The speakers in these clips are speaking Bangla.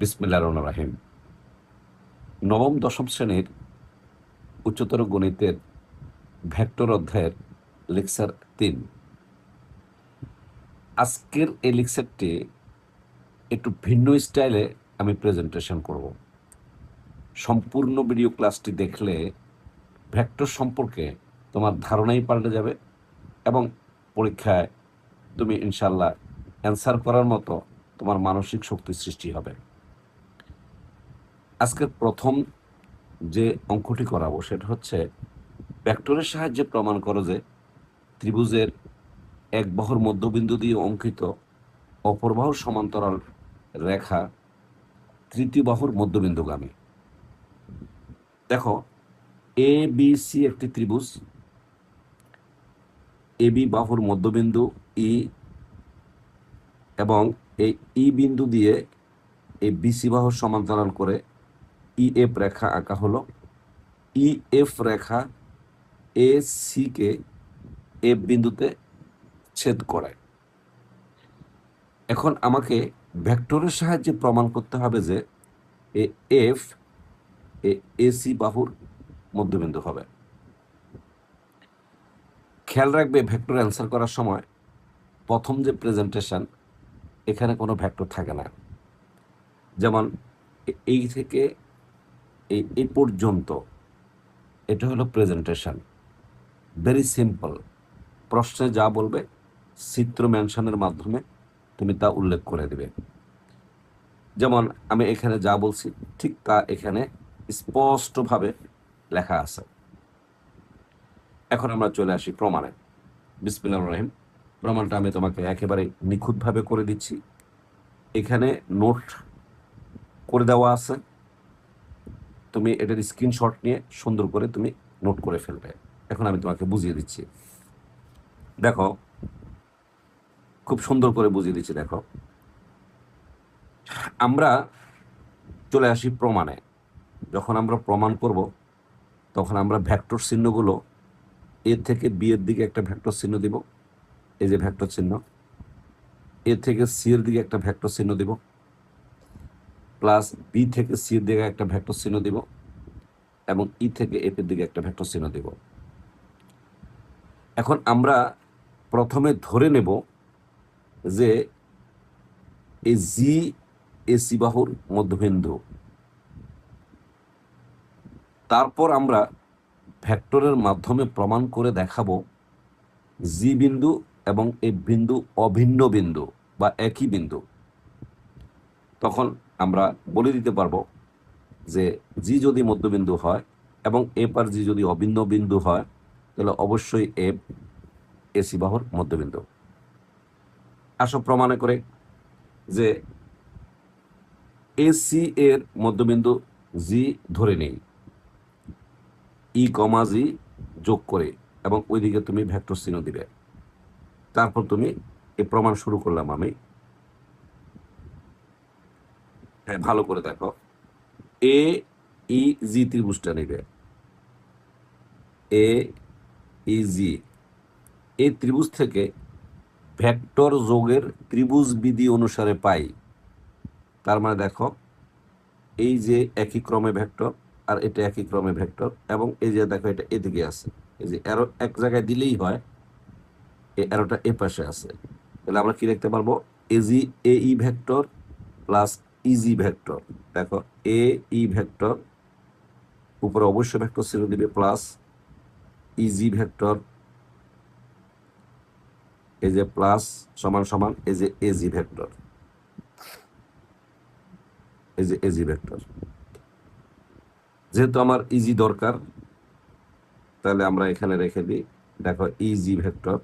বিসমিল্লাহির রহমানির রহিম। নবম দশম শ্রেণীর উচ্চতর গণিতের ভেক্টর অধ্যায়ের লেকচার 3। আজকের এই লেকচারটি একটু ভিন্ন স্টাইলে আমি প্রেজেন্টেশন করব। সম্পূর্ণ ভিডিও ক্লাসটি দেখলে ভেক্টর সম্পর্কে তোমার ধারণাই পাল্টে যাবে এবং পরীক্ষায় তুমি ইনশাল্লাহ অ্যান্সার করার মতো তোমার মানসিক শক্তি সৃষ্টি হবে। আজকের প্রথম যে অঙ্কটি করাবো সেটা হচ্ছে ভেক্টরের সাহায্যে প্রমাণ করো যে ত্রিভুজের এক বাহুর মধ্যবিন্দু দিয়ে অঙ্কিত অপর বাহুর সমান্তরাল রেখা তৃতীয় বাহুর মধ্যবিন্দুগামী। দেখো, এ বি সি একটি ত্রিভুজ। এ বি বাহুর মধ্যবিন্দু ই এবং এই ই বিন্দু দিয়ে এই বিসি বাহুর সমান্তরাল করে ই এফ রেখা আঁকা হলো। ই এফ রেখা এ সি কে এফ বিন্দুতে ছেদ করায়। এখন আমাকে ভেক্টরের সাহায্যে প্রমাণ করতে হবে যে এফ এসি বাহুর মধ্যবিন্দু হবে। খেয়াল রাখবে, ভেক্টর অ্যান্সার করার সময় প্রথম যে প্রেজেন্টেশন, এখানে কোনো ভেক্টর থাকে না। যেমন এই থেকে এই পর্যন্ত এটা হলো প্রেজেন্টেশন, ভেরি সিম্পল। প্রশ্নে যা বলবে চিত্র মেনশনের মাধ্যমে তুমি তা উল্লেখ করে দেবে। যেমন আমি এখানে যা বলছি ঠিক তা এখানে স্পষ্টভাবে লেখা আছে। এখন আমরা চলে আসি প্রমাণে। বিসমিল্লাহির রহিম। প্রমাণটা আমি তোমাকে একেবারে নিখুঁতভাবে করে দিচ্ছি। এখানে নোট করে দেওয়া আছে, তুমি এটার স্ক্রিনশট নিয়ে সুন্দর করে তুমি নোট করে ফেলবে। এখন আমি তোমাকে বুঝিয়ে দিচ্ছি। দেখো, খুব সুন্দর করে বুঝিয়ে দিচ্ছি। দেখো, আমরা চলে আসি প্রমাণে। যখন আমরা প্রমাণ করব তখন আমরা ভেক্টর চিহ্নগুলো এ থেকে বি এর দিকে একটা ভেক্টর চিহ্ন দিব, এই যে ভেক্টর চিহ্ন। এ থেকে সি এর দিকে একটা ভেক্টর চিহ্ন দিব, প্লাস বি থেকে সি এর দিকে একটা ভেক্টর চিহ্ন দিব, এবং ই থেকে এফ এর দিকে একটা ভেক্টর চিহ্ন দিব। এখন আমরা প্রথমে ধরে নেব যে এই জি এসি বাহুর মধ্যবিন্দু। তারপর আমরা ভেক্টরের মাধ্যমে প্রমাণ করে দেখাবো জি বিন্দু এবং এফ বিন্দু অভিন্ন বিন্দু বা একই বিন্দু। তখন আমরা বলে দিতে পারবো যে জি যদি মধ্যবিন্দু হয় এবং এফ আর জি যদি অভিন্ন বিন্দু হয়, তাহলে অবশ্যই এফ এসি বাহুর মধ্যবিন্দু। আসো প্রমাণে করে যে এসি এর মধ্যবিন্দু জি ধরে নেই, ই কমা জি যোগ করে, এবং ওইদিকে তুমি ভেক্টর চিহ্ন দিবে। তারপর তুমি এই প্রমাণ শুরু করলাম আমি। হ্যাঁ, ভালো করে দেখো, এ ই জি ত্রিভুজটা নেবে। এ ই জি এই ত্রিভুজ থেকে ভেক্টর যোগের ত্রিভুজ বিধি অনুসারে পাই। তার মানে দেখো, এই যে একই ক্রমে ভেক্টর আর এটা একই ক্রমে ভেক্টর, এবং এই যে দেখো এটা এদিকে আছে, এই যে অ্যারো এক জায়গায় দিলেই হয়, এই অ্যারোটা এ পাশে আছে। তাহলে আমরা কি দেখতে পারবো, AG A E vector plus EG vector. দেখো, এ ই ভেক্টর উপরে অবশ্যই ভেক্টর চিহ্ন দিবে, প্লাস ইজি ভেক্টর, এই যে প্লাস সমান সমান এই যে এজি ভেক্টর, এই যে এজি ভেক্টর। যেহেতু আমার ইজি দরকার, তাহলে আমরা এখানে রেখে দিই। দেখো, ইজি ভেক্টর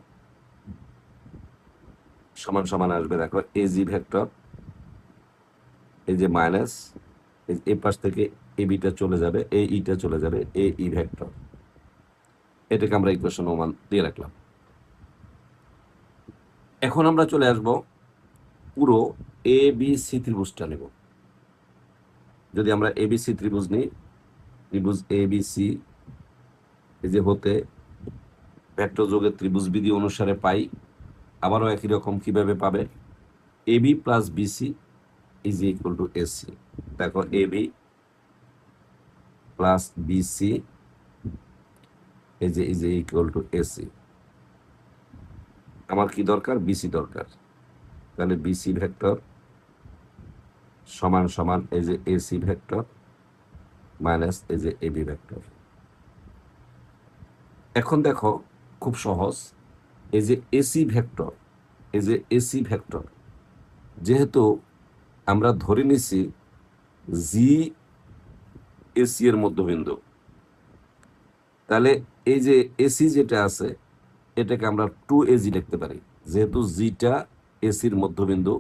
সমান সমান আসবে, দেখো এজি ভেক্টর, এই যে মাইনাস, এই পাশ থেকে এ বিটা চলে যাবে, এ ইটা চলে যাবে, এ ই ভেক্টর। এটাকে আমরা ইকুয়েশন 1 দিয়ে রাখলাম। এখন আমরা চলে আসব পুরো এ বি সি ত্রিভুজটা নেব। যদি আমরা এ বি সি ত্রিভুজ নিই, ত্রিভুজ এ বি সি এই যে হতে ভেক্টর যোগের ত্রিভুজ বিধি অনুসারে পাই। আবারও একই রকম কিভাবে পাবে, A B plus BC is equal to AC. দেখো এবি প্লাস বিসি এই যে ইকুয়াল টু এসি। আমার কি দরকার? বিসি দরকার। তাহলে বিসি ভেক্টর সমান সমান এই যে এসি ভেক্টর মাইনাস এই যে এবি ভেক্টর। এখন দেখো খুব সহজ, এই যে এসি ভেক্টর, এই যে এসি ভেক্টর যেহেতু আমরা ধরে নিছি জি এসি এর মধ্যবিন্দু, তাহলে এই যে এসি যেটা আছে এটাকে আমরা 2AG লিখতে পারি। যেহেতু জিটা এসির মধ্যবিন্দু,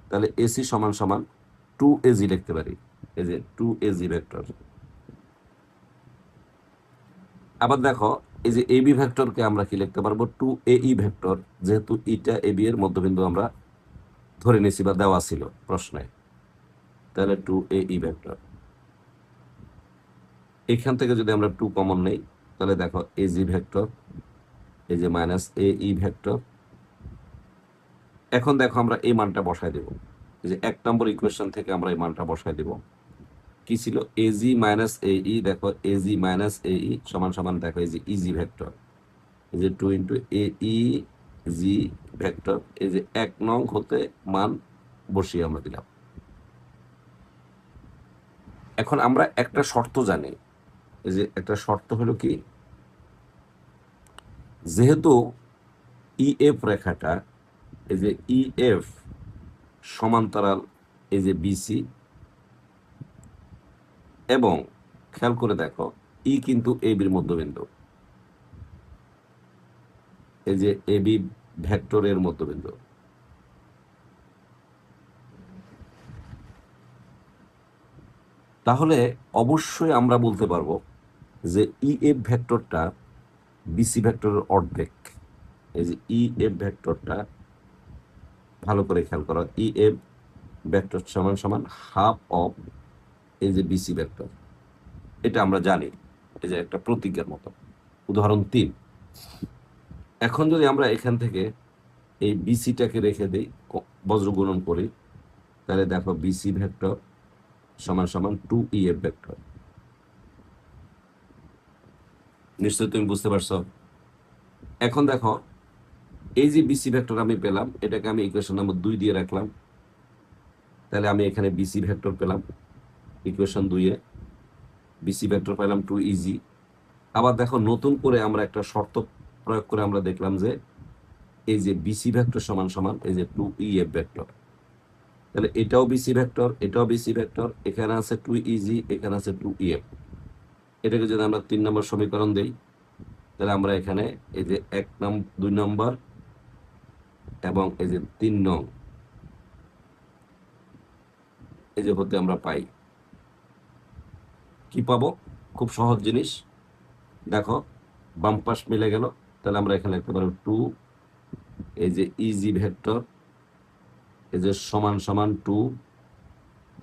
তাহলে এসি সমান সমান 2AG লিখতে পারি। এই যে 2AG ভেক্টর। আবার দেখো এই যে এবি ভেক্টরকে আমরা কি লিখতে পারবো? 2AE ভেক্টর, যেহেতু ইটা এবি এর মধ্যবিন্দু আমরা ধরে নিছি বা দেওয়া ছিল প্রশ্নে। তাহলে 2AE ভেক্টর। এখান থেকে যদি আমরা 2 কমন নেই, তাহলে দেখো এজি ভেক্টর, এই যে মাইনাস এই ভেক্টর। এখন দেখো আমরা এই মানটা বসায় দেব, এই যে 1 নম্বর ইকুয়েশন থেকে আমরা এই মানটা বসায় দেব। কি ছিল? এজি মাইনাস এই, দেখো এজি মাইনাস এই সমান সমান দেখো এই যে ইজি ভেক্টর, এই যে 2 ইন্টু এই জি ভেক্টর। এই যে 1 নং হতে মান বসিয়ে আমরা দিলাম। এখন আমরা একটা শর্ত জানি, এই যে একটা শর্ত হলো কি, যেহেতু ইএফ রেখাটা, এই যে ইএফ সমান্তরাল এই যে বিসি, এবং খেয়াল করে দেখো ই কিন্তু এবির মধ্যবিন্দু, এই যে এবি ভেক্টরের মধ্যবিন্দু। তাহলে অবশ্যই আমরা বলতে পারবো যে ইএফ ভেক্টরটা বিসি ভেক্টরের অর্ধেক। এই যে ইএফ ভেক্টরটা ভালো করে খেয়াল করো, ইএফ ভেক্টর সমান সমান হাফ অফ এই যে বিসি ভেক্টর। এটা আমরা জানি, এই যে একটা প্রতীকের মতো। উদাহরণ 3, এখন যদি আমরা এখান থেকে এই বিসিটাকে রেখে দিই, বজ্রগুণন করি, তাহলে দেখো বিসি ভেক্টর সমান সমান 2EF ভেক্টর। নিশ্চয়ই তুমি বুঝতে পারছো। এখন দেখো এই যে বিসি ভেক্টর আমি পেলাম, এটাকে আমি ইকুয়েশন নম্বর 2 দিয়ে রাখলাম। তাহলে আমি এখানে বিসি ভেক্টর পেলাম ইকুয়েশন 2-এ, বিসি ভেক্টর পেলাম 2EG। আবার দেখো নতুন করে আমরা একটা শর্ত প্রয়োগ করে আমরা দেখলাম যে এই যে বিসি ভেক্টর সমান সমান এই যে 2EF ভেক্টর। তাহলে এটাও বিসি ভেক্টর, এটাও বিসি ভেক্টর, এখানে আছে 2EG, এখানে আছে 2EF। এটাকে যদি আমরা 3 নম্বর সমীকরণ দেই, তাহলে আমরা এখানে এই যে 2 নম্বর এবং এই যে 3 নং এই যে হতে আমরা পাই। কি পাবো? খুব সহজ জিনিস, দেখো বাম পাশ মিলে গেল। তাহলে আমরা এখানে লিখতে পারবো 2 এই যে ইজি ভেক্টর, এই যে সমান সমান 2,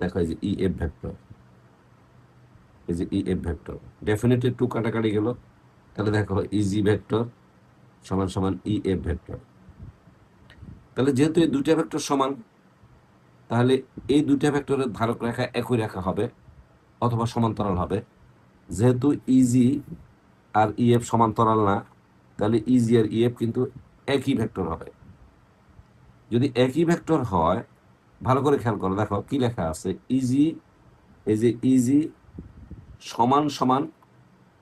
দেখো এই যে ইএফ ভেক্টর, এই যে ইএফ ভেক্টর। ডেফিনেটলি 2 কাটাকাটি গেল, তাহলে দেখো ইজি ভেক্টর সমান সমান ইএফ ভেক্টর। তাহলে যেহেতু এই দুইটা ভেক্টর সমান, তাহলে এই দুইটা ভেক্টরের ধারক রেখা একই রেখা হবে অথবা সমান্তরাল হবে। যেহেতু ইজি আর ইএফ সমান্তরাল না, তাহলে ইজি আর ইএফ কিন্তু একই ভেক্টর হবে। যদি একই ভেক্টর হয়, ভালো করে খেয়াল করো, দেখো কি লেখা আছে, ইজি, এই যে ইজি সমান সমান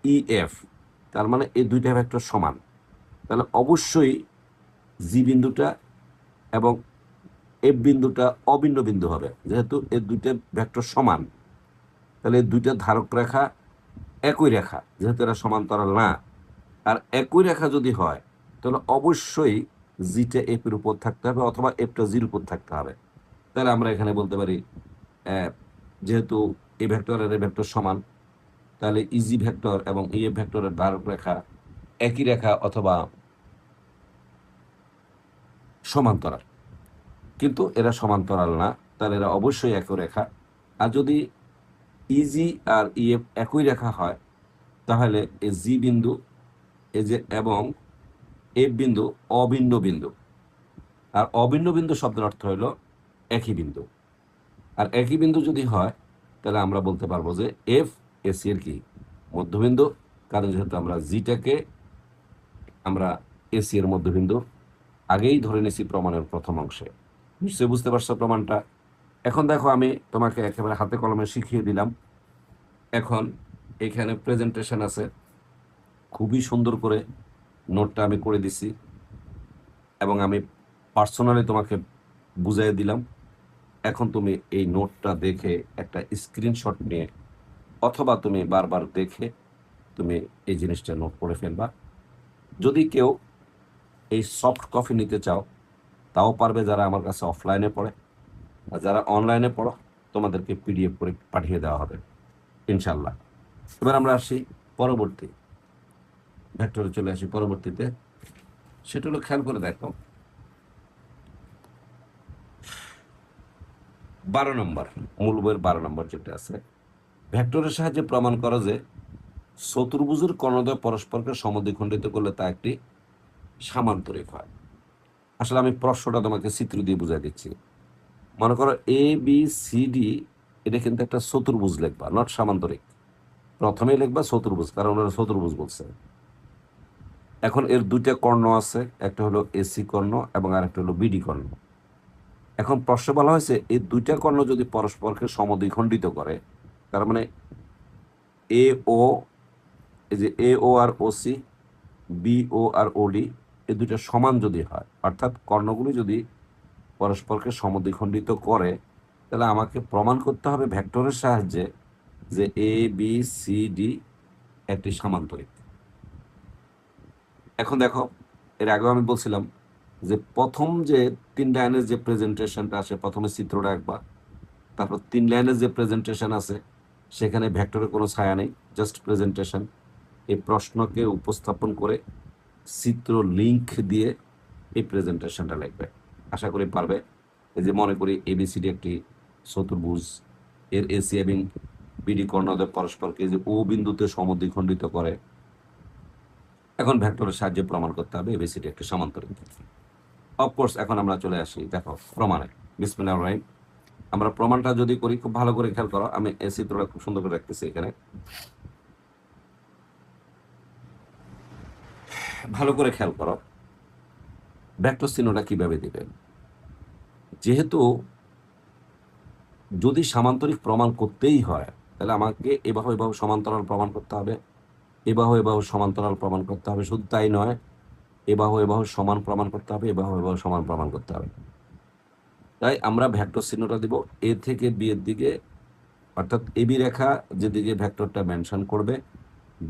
ইএফ, তার মানে এই দুইটা ভেক্টর সমান। তাহলে অবশ্যই জি বিন্দুটা এবং এফ বিন্দুটা অভিন্ন বিন্দু হবে। যেহেতু এই দুইটা ভেক্টর সমান, তাহলে এই দুইটা ধারক রেখা একই রেখা, যেহেতু এরা সমান্তরাল না। আর একই রেখা যদি হয়, তাহলে অবশ্যই জিটা এফ এর উপর থাকতে হবে অথবা এফটা জির উপর থাকতে হবে। তাহলে আমরা এখানে বলতে পারি যেহেতু এই ভেক্টর আর এই ভেক্টর সমান, তাহলে ইজি ভেক্টর এবং ইএফ ভেক্টরের ধারক রেখা একই রেখা অথবা সমান্তরাল। কিন্তু এরা সমান্তরাল না, তাহলে এরা অবশ্যই একই রেখা। আর যদি ইজি আর ইএফ একই রেখা হয়, তাহলে এই জি বিন্দু এই যে এবং এফ বিন্দু অভিন্ন বিন্দু। আর অভিন্ন বিন্দু শব্দের অর্থ হলো একই বিন্দু। আর একই বিন্দু যদি হয়, তাহলে আমরা বলতে পারবো যে এফ এসি এর কি মধ্যবিন্দু, কারণ যেহেতু আমরা জিটাকে আমরা এসি এর মধ্যবিন্দু আগেই ধরে নিয়েছি প্রমাণের প্রথম অংশে। নিশ্চয়ই বুঝতে পারছো প্রমাণটা। এখন দেখো আমি তোমাকে একেবারে হাতে কলমে শিখিয়ে দিলাম। এখন এখানে প্রেজেন্টেশন আছে, খুবই সুন্দর করে নোটটা আমি করে দিছি এবং আমি পার্সোনালি তোমাকে বুঝিয়ে দিলাম। এখন তুমি এই নোটটা দেখে একটা স্ক্রিনশট নিয়ে অথবা তুমি বারবার দেখে তুমি এই জিনিসটা নোট করে ফেলবা। যদি কেউ এই সফট কপি নিতে চাও তাও পারবে, যারা আমার কাছে অফলাইনে পড়ে, আর যারা অনলাইনে পড়ো তোমাদেরকে পিডিএফ করে পাঠিয়ে দেওয়া হবে ইনশাল্লাহ। এবার আমরা আসি পরবর্তী ভেক্টরে, চলে আসি পরবর্তীতে। সেটা হলো, খেয়াল করে দেখো 12 নম্বর, মূল বইয়ের 12 নম্বর যেটা আছে, ভেক্টরের সাহায্যে প্রমাণ করা যে চতুর্ভুজের কর্ণদ্বয় পরস্পরকে সমদ্বিখণ্ডিত করলে তা একটি সামান্তরিক হয়। আসলে আমি প্রশ্নটা তোমাকে চিত্র দিয়ে বুঝাই দিচ্ছি। মনে করো এ বি সি ডি, এটা কিন্তু একটা চতুর্ভুজ লিখবা, নট সামান্তরিক। প্রথমেই লিখবা চতুর্ভুজ, কারণ ওরা চতুর্ভুজ বলছে। এখন এর দুইটা কর্ণ আছে, একটা হলো এসি কর্ণ এবং আরেকটা হলো বিডি কর্ণ। এখন প্রশ্ন বলা হয়েছে এই দুইটা কর্ণ যদি পরস্পরকে সমদ্বিখণ্ডিত করে, তার মানে এ ও, এই যে A O R O C, B O R O D, এই দুইটা সমান যদি হয়, অর্থাৎ কর্ণগুলি যদি পরস্পরকে সমদ্বিখণ্ডিত করে, তাহলে আমাকে প্রমাণ করতে হবে ভেক্টরের সাহায্যে যে এ বি সি ডি একটি সামান্তরিক। এখন দেখো, এর আগেও আমি বলছিলাম যে প্রথম যে 3 লাইনের যে প্রেজেন্টেশনটা আসে, প্রথমে চিত্রটা একবার, তারপর 3 লাইনের যে প্রেজেন্টেশন আছে সেখানে ভেক্টরের কোনো ছায়া নেই, জাস্ট প্রেজেন্টেশন। এই প্রশ্নকে উপস্থাপন করে চিত্র লিঙ্ক দিয়ে এই প্রেজেন্টেশনটা লিখবে, আশা করি পারবে। এই যে মনে করি এবিসিডি একটি চতুর্ভুজ, এর এসি এবং বিডি কর্ণদ্বয় পরস্পরকে যে ও বিন্দুতে সমদ্বিখণ্ডিত করে। এখন ভেক্টরের সাহায্যে প্রমাণ করতে হবে এবিসিডি একটি সমান্তরিক। অফকোর্স এখন আমরা চলে আসি দেখো প্রমাণে। বিসমিল্লাহির রহমানির রহিম। আমরা প্রমাণটা যদি করি, খুব ভালো করে খেয়াল করো, আমি এই চিত্রটা খুব সুন্দর করে রাখতেছি এখানে, ভালো করে খেয়াল করো ভেক্টর চিহ্নটা কিভাবে দিবে। যেহেতু যদি সামান্তরিক প্রমাণ করতেই হয়, তাহলে আমাকে এবাহু এবাহু সমান্তরাল প্রমাণ করতে হবে, এবাহু এবাহু সমান্তরাল প্রমাণ করতে হবে। শুধু তাই নয়, এবাহু এবাহু সমান প্রমাণ করতে হবে, এবাহু এবাহু সমান প্রমাণ করতে হবে। তাই আমরা ভেক্টর চিহ্নটা দিব এ থেকে বি এর দিকে, অর্থাৎ এবি রেখা যেদিকে ভেক্টরটা মেনশন করবে,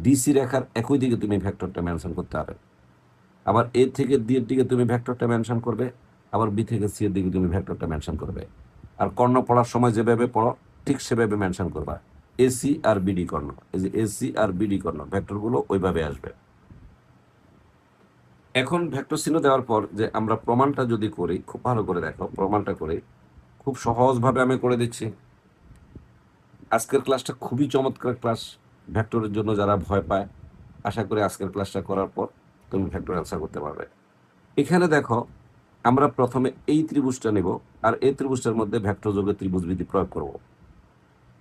ডিসি রেখার একই দিকে তুমি ভেক্টরটা মেনশন করতে হবে। আবার এ থেকে ডি এর দিকে তুমি ভেক্টরটা মেনশন করবে, আবার বি থেকে সি এর দিকে তুমি ভেক্টরটা মেনশন করবে। আর কর্ণ পড়ার সময় যেভাবে পড়ো ঠিক সেভাবে মেনশন করবা, এসি আর বিডি কর্ণ। এই যে এসি আর বিডি কর্ণ ভেক্টরগুলো ওইভাবে আসবে। এখন ভেক্টর চিহ্ন দেওয়ার পর যে আমরা প্রমাণটা যদি করি, খুব ভালো করে দেখো প্রমাণটা করি, খুব সহজভাবে আমি করে দিচ্ছি। আজকের ক্লাসটা খুবই চমৎকার ক্লাস, ভেক্টরের জন্য যারা ভয় পায়, আশা করি আজকের ক্লাসটা করার পর তুমি ভেক্টর অ্যান্সার করতে পারবে। এখানে দেখো, আমরা প্রথমে এই ত্রিভুজটা নেব আর এই ত্রিভুজটার মধ্যে ভেক্টর যোগে ত্রিভুজ বিধি প্রয়োগ করব।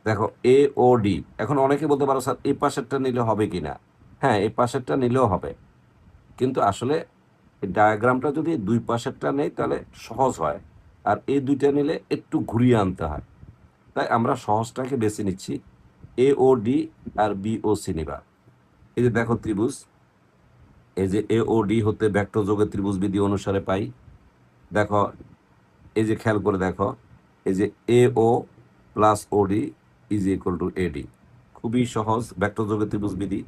দেখো এ ও ডি। এখন অনেকে বলতে পারো স্যার এই পাশেরটা নিলে হবে কিনা। হ্যাঁ, এই পাশেরটা নিলেও হবে, কিন্তু আসলে এই ডায়াগ্রামটা যদি দুই পাশেরটা নেই তাহলে সহজ হয়, আর এই দুইটা নিলে একটু ঘুরিয়ে আনতে হয়। তাই আমরা সহজটাকে বেছে নিচ্ছি, এ ও ডি আর বি ও সি নিবা। এই যে দেখো ত্রিভুজ, এই যে এ ও ডি হতে ভেক্টর যোগের ত্রিভুজ বিধি অনুসারে পাই। দেখো এই যে খেয়াল করে দেখো, এই যে A O plus OD is equal to AD. খুবই সহজ ভেক্টর যোগের ত্রিভুজ বিধি।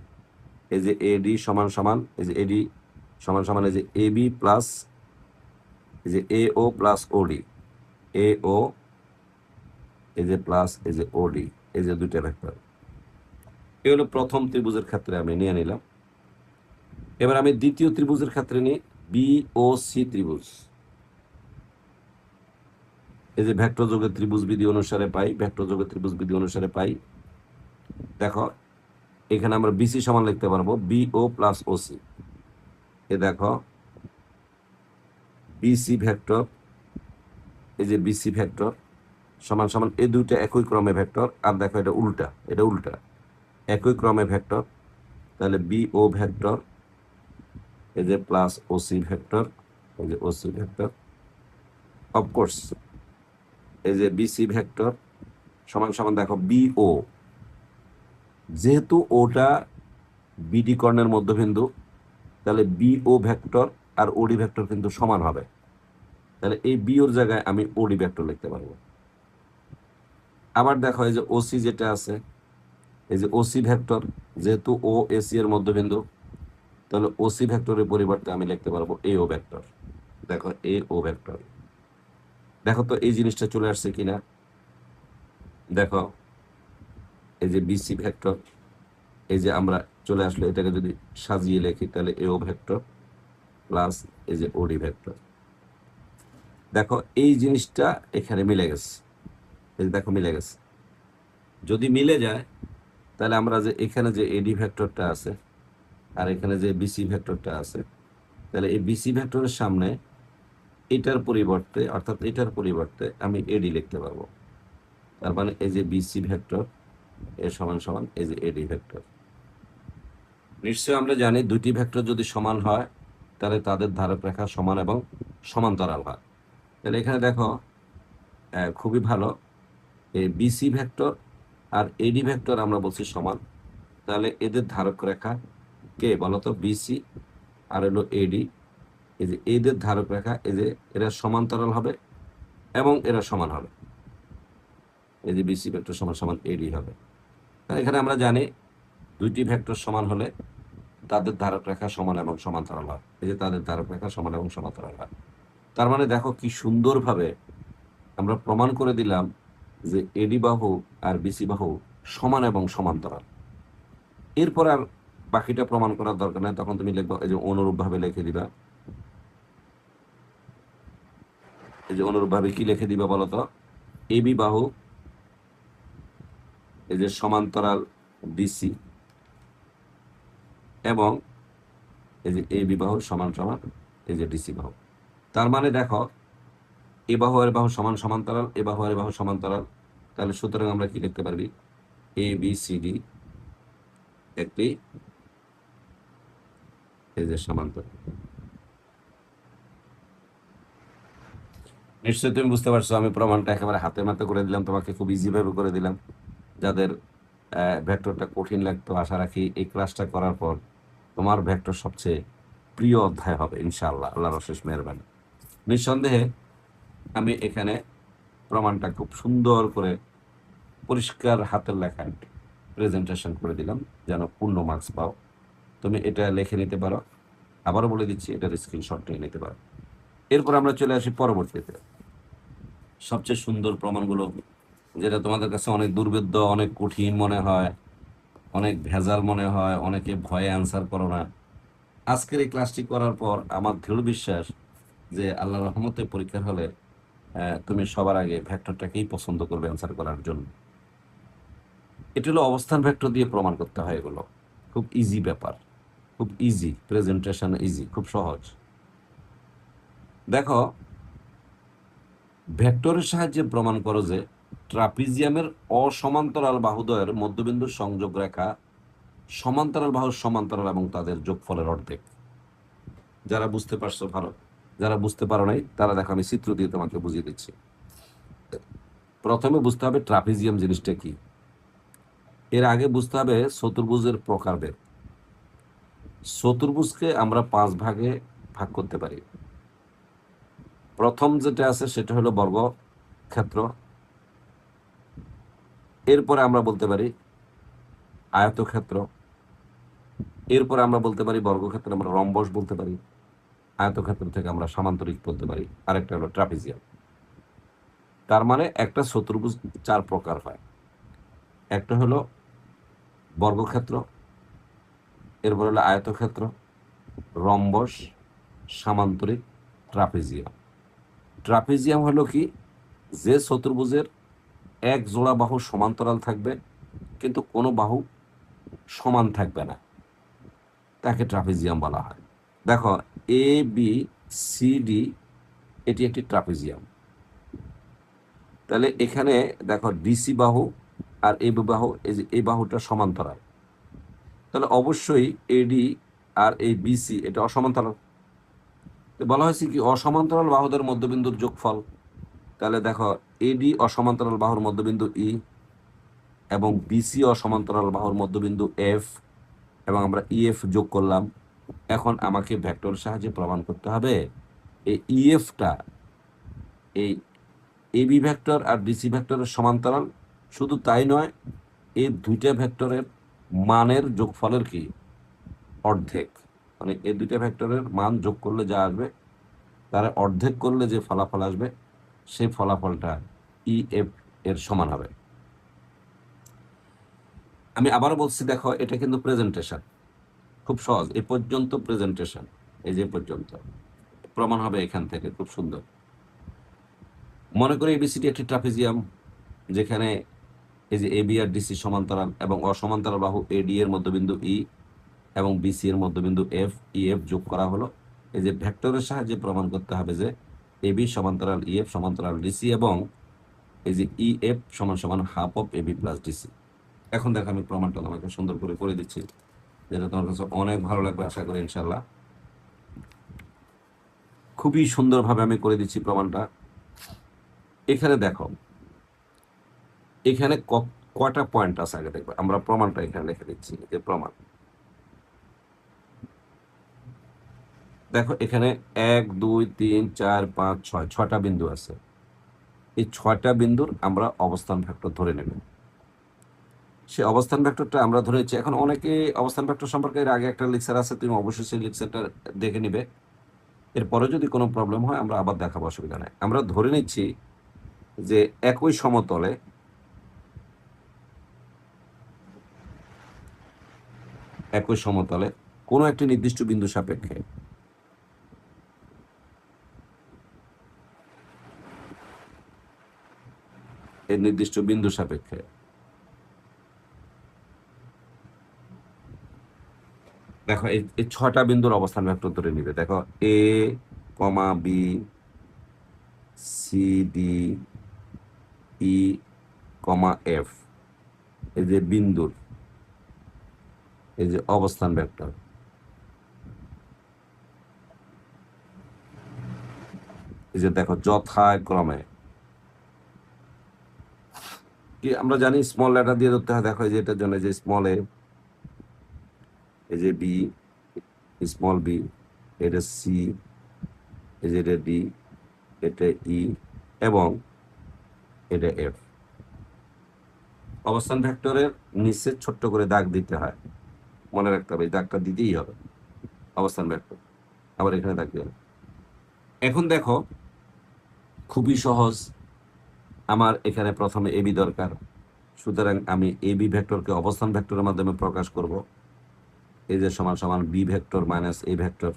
এই যে এডি সমান সমান, এই যে এডি সমান সমান, এই যে এ বি প্লাস, এই যে এ ও প্লাস ওডি, এ ও, এই যে প্লাস, এই যে ওডি, এই যে দুইটা ভেক্টর। এই হলো প্রথম ত্রিভুজের ক্ষেত্রে আমি নিয়ে নিলাম। এবার আমি দ্বিতীয় ত্রিভুজের ক্ষেত্রে নিই, বি ও সি ত্রিভুজ। এই যে ভেক্টর যোগের ত্রিভুজ বিধি অনুসারে পাই, ভেক্টর যোগের ত্রিভুজ বিধি অনুসারে পাই। দেখো এখানে আমরা বিসি সমান লিখতে পারবো বি ও প্লাস ও সি। এ দেখো বিসি ভেক্টর, এই যে বিসি ভেক্টর, সমান সমান এই দুইটা একই ক্রমে ভেক্টর, আর দেখো এটা উল্টা, এটা উল্টা, একই ক্রমে ভেক্টর, তাহলে বি ও ভেক্টর এই যে প্লাস ওসি ভেক্টর, এই যে ওসি ভেক্টর, অফকোর্স এই যে বিসি ভেক্টর সমান সমান দেখো বিও, যেহেতু ওটা বিডি কর্ণের মধ্যবিন্দু, তাহলে বিও ভেক্টর আর ওডি ভেক্টর কিন্তু সমান হবে, তাহলে এই বিওর জায়গায় আমি ওডি ভেক্টর লিখতে পারবো। আবার দেখো এই যে ওসি যেটা আছে, এই যে ওসি ভেক্টর, যেহেতু ও এসি এর মধ্যবিন্দু, তাহলে ওসি ভেক্টরের পরিবর্তে আমি লিখতে পারবো এ ও ভেক্টর। দেখো এ ও ভেক্টর, দেখো তো এই জিনিসটা চলে আসছে কিনা। দেখো এই যে বিসি ভেক্টর, এই যে আমরা চলে আসলো, এটাকে যদি সাজিয়ে লিখি তাহলে এ ও ভেক্টর প্লাস এই যে ওডি ভেক্টর। দেখো এই জিনিসটা এখানে মিলে গেছে, এই যে দেখো মিলে গেছে। যদি মিলে যায় তাহলে আমরা যে এখানে যে এডি ভেক্টরটা আছে আর এখানে যে বিসি ভেক্টরটা আছে, তাহলে এই বিসি ভেক্টরের সামনে এটার পরিবর্তে, অর্থাৎ এটার পরিবর্তে আমি এডি লিখতে পারবো। তার মানে এই যে বিসি ভেক্টর এর সমান সমান এই যে এডি ভেক্টর। নিশ্চয়ই আমরা জানি দুটি ভেক্টর যদি সমান হয় তাহলে তাদের ধারক রেখা সমান এবং সমান্তরাল হয়। তাহলে এখানে দেখো খুবই ভালো, এই বিসি ভেক্টর আর এডি ভেক্টর আমরা বলছি সমান, তাহলে এদের ধারক রেখা কে বলতো? বিসি আর হলো এডি, এই যে এদের ধারক রেখা এই যে এরা সমান্তরাল হবে এবং এরা সমান হবে, এই যে বিসি ভেক্টর সমান সমান এডি হবে। এখানে আমরা জানি দুইটি ভেক্টর সমান হলে তাদের ধারক রেখা সমান এবং সমান্তরাল হয়, এই যে তাদের ধারক রেখা সমান এবং সমান্তরাল হয়। তার মানে দেখো কি সুন্দরভাবে আমরা প্রমাণ করে দিলাম যে এডি বাহু আর বিসি বাহু সমান এবং সমান্তরাল। এরপর আর বাকিটা প্রমাণ করার দরকার নেই, তখন তুমি লিখবা এই যে অনুরূপভাবে লিখে দিবা। এই যে অনুরূপভাবে কি লিখে দিবা বলতো? এবি বাহু এই যে সমান্তরাল বিসি এবং এই যে এবি বাহু সমান সমান এই যে ডিসি বাহু। তার মানে দেখো এ বাহু আর বাহু সমান সমান্তরাল, এ বাহু আর বাহু সমান্তরাল, তাহলে সুতরাং আমরা কি লিখতে পারবি? এ বি সি ডি একটি এই যে সমান্তরাল। নিশ্চয়ই তুমি বুঝতে পারছো আমি প্রমাণটা একেবারে হাতের মাথা করে দিলাম, তোমাকে খুব ইজি ভাবে করে দিলাম। যাদের ভেক্টরটা কঠিন লাগতো, আশা রাখি এই ক্লাসটা করার পর তোমার ভেক্টর সবচেয়ে প্রিয় অধ্যায় হবে ইনশাআল্লাহ, আল্লাহর অশেষ মেহেরবানি। নিঃসন্দেহে আমি এখানে প্রমাণটা খুব সুন্দর করে পরিষ্কার হাতের লেখায় প্রেজেন্টেশন করে দিলাম যেন পূর্ণ মার্কস পাও। তুমি এটা লিখে নিতে পারো, আবারও বলে দিচ্ছি এটার স্ক্রিনশট নিয়ে নিতে পারো। এরপর আমরা চলে আসি পরবর্তীতে সবচেয়ে সুন্দর প্রমাণগুলো, যেটা তোমাদের কাছে অনেক দুর্বেদ্য, অনেক কঠিন মনে হয়, অনেক ভেজাল মনে হয়, অনেকে ভয়ে অ্যান্সার করো না। আজকের এই ক্লাসটি করার পর আমার দৃঢ় বিশ্বাস যে আল্লাহর রহমতে পরীক্ষার হলে তুমি সবার আগে ভেক্টরটাকেই পছন্দ করবে অ্যান্সার করার জন্য। এটা হলো অবস্থান ভেক্টর দিয়ে প্রমাণ করতে হয়, এগুলো খুব ইজি ব্যাপার, খুব ইজি প্রেজেন্টেশন, ইজি, খুব সহজ। দেখো ভেক্টরের সাহায্যে প্রমাণ করো যে ট্রাপিজিয়ামের অসমান্তরাল বাহুদ্বয়ের মধ্যবিন্দুর সংযোগ রেখা সমান্তরাল বাহুর সমান্তরাল এবং তাদের যোগফলের অর্ধেক। যারা বুঝতে পারছো ভালো, যারা বুঝতে পারো নাই তারা দেখো আমি চিত্র দিয়ে তোমাকে বুঝিয়ে দিচ্ছি। প্রথমে বুঝতে হবে ট্রাপিজিয়াম জিনিসটা কি, এর আগে বুঝতে হবে চতুর্ভুজের প্রকারভেদ। চতুর্ভুজকে আমরা 5 ভাগে ভাগ করতে পারি। প্রথম যেটা আছে সেটা হলো বর্গক্ষেত্র, এরপরে আমরা বলতে পারি আয়তক্ষেত্র, এরপরে আমরা বলতে পারি বর্গক্ষেত্রে আমরা রম্বস বলতে পারি, আয়তক্ষেত্র থেকে আমরা সামান্তরিক বলতে পারি, আরেকটা হলো ট্রাপিজিয়াম। তার মানে একটা চতুর্ভুজ 4 প্রকার হয়। একটা হলো বর্গক্ষেত্র, এরপর হলো আয়তক্ষেত্র, রম্বস, সামান্তরিক, ট্রাপিজিয়াম। ট্রাপিজিয়াম হলো কি? যে চতুর্ভুজের এক জোড়া বাহু সমান্তরাল থাকবে কিন্তু কোনো বাহু সমান থাকবে না, তাকে ট্রাপিজিয়াম বলা হয়। দেখো এ বি সি ডি এটি একটি ট্রাপিজিয়াম। তাহলে এখানে দেখো ডিসি বাহু আর এবি বাহু, এই যে এই বাহুটা সমান্তরাল, তাহলে অবশ্যই এডি আর এই বিসি এটা অসমান্তরাল। তো বলা হয়েছে কি অসমান্তরাল বাহুদের মধ্যবিন্দুর যোগফল। তাহলে দেখো এডি অসমান্তরাল বাহুর মধ্যবিন্দু ই এবং বিসি অসমান্তরাল বাহুর মধ্যবিন্দু এফ, এবং আমরা ইএফ যোগ করলাম। এখন আমাকে ভেক্টর সাহায্যে প্রমাণ করতে হবে এই ইএফটা এই এবি ভেক্টর আর ডিসি ভেক্টরের সমান্তরাল। শুধু তাই নয়, এই দুইটা ভেক্টরের মানের যোগফলের কি অর্ধেক, মানে এই দুইটা ভেক্টরের মান যোগ করলে যা আসবে তার অর্ধেক করলে যে ফলাফল আসবে সেই ফলাফলটা ইএফ এর সমান হবে। আমি আবারও বলছি, দেখো এটা কিন্তু প্রেজেন্টেশন, খুব সহজ এ পর্যন্ত প্রেজেন্টেশন, এই যে পর্যন্ত প্রমাণ হবে এখান থেকে খুব সুন্দর। মনে করি এবিসিডি একটি ট্রাপিজিয়াম, যেখানে এই যে এবি আর ডিসি সমান্তরাল এবং অসমান্তরাল বাহু এডি এর মধ্যবিন্দু ই এবং বিসি এর মধ্যবিন্দু এফ, ইএফ যোগ করা হলো। এই যে ভেক্টরের সাহায্যে প্রমাণ করতে হবে যে এবি সমান্তরাল ইএফ সমান্তরাল ডিসি এবং এই যে ইএফ সমান সমান half of AB plus DC. এখন দেখো আমি প্রমাণটা তোমাকে সুন্দর করে করে দিচ্ছি, যেটা তোমার কাছে অনেক ভালো লাগবে আশা করি ইনশাল্লাহ। খুবই সুন্দরভাবে আমি করে দিচ্ছি প্রমাণটা। এখানে দেখো এখানে কয়টা পয়েন্ট আছে আগে দেখবে, আমরা প্রমাণটা এখানে লিখে দিচ্ছি, যে প্রমাণ। দেখো এখানে 1 2 3 4 5 6 ছয়টা বিন্দু আছে। এই ছয়টা বিন্দুর আমরা অবস্থান ভেক্টর ধরে নেব। সেই অবস্থান ভেক্টরটা আমরা ধরে নিচ্ছি। এখন অনেকে অবস্থান ভেক্টর সম্পর্কে এর আগে একটা লেকচার আছে, তুমি অবশ্যই সেই লেকচারটা দেখে নিবে। এরপরে যদি কোনো প্রবলেম হয় আমরা আবার দেখাবো, অসুবিধা নেই। আমরা ধরে নিচ্ছি যে একই সমতলে কোনো একটি নির্দিষ্ট বিন্দু সাপেক্ষে এই নির্দিষ্ট বিন্দু সাপেক্ষে দেখো এই ছয়টা বিন্দুর অবস্থান ভেক্টর ধরে নিবে। দেখো এ কমা বি সি ডি ই কমা এফ, এই যে বিন্দুর এই যে অবস্থান ভেক্টর, এই যে দেখো যথাক্রমে কি আমরা জানি স্মল লেটার দিয়ে ধরতে হয়। দেখো এই যে এটার জন্য যে স্মল এ, এই যে বি স্মল বি, এটা সি, এই যে এটা ডি, এটা ই এবং এটা এফ। অবস্থান ভেক্টরের নিচে ছোট্ট করে দাগ দিতে হয়, মনে রাখতে হবে এই দাগটা দিতেই হবে অবস্থান ভেক্টর। আবার এখানে দাগ দিতে হবে। এখন দেখো খুবই সহজ, আমার এখানে প্রথমে এবি দরকার, সুতরাং আমি এবি ভেক্টরকে অবস্থান ভেক্টরের মাধ্যমে প্রকাশ করব। এই যে সমান সমান B vector minus A vector,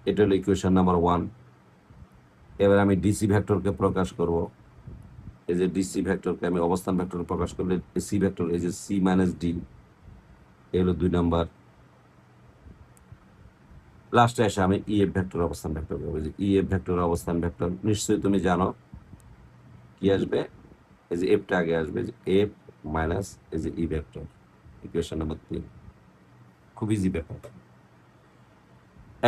এটা হলো ইকুয়েশন নাম্বার 1। এবার আমি ডিসি ভেক্টরকে প্রকাশ করব। এই যে ডিসি ভেক্টরকে আমি অবস্থান ভেক্টর প্রকাশ করলে সি ভেক্টর, এই যে সি মাইনাস ডি, এই হলো 2 নাম্বার। লাস্টে এসে আমি ইএফ ভেক্টর অবস্থান ভেক্টর করবো। যে ইএফ ভেক্টর অবস্থান ভেক্টর নিশ্চয়ই তুমি জানো কি আসবে, এই যে এফটা আগে আসবে, যে এফ মাইনাস এই যে ই ভেক্টর, ইকুয়েশন নাম্বার 3। খুব ইজি ব্যাপার।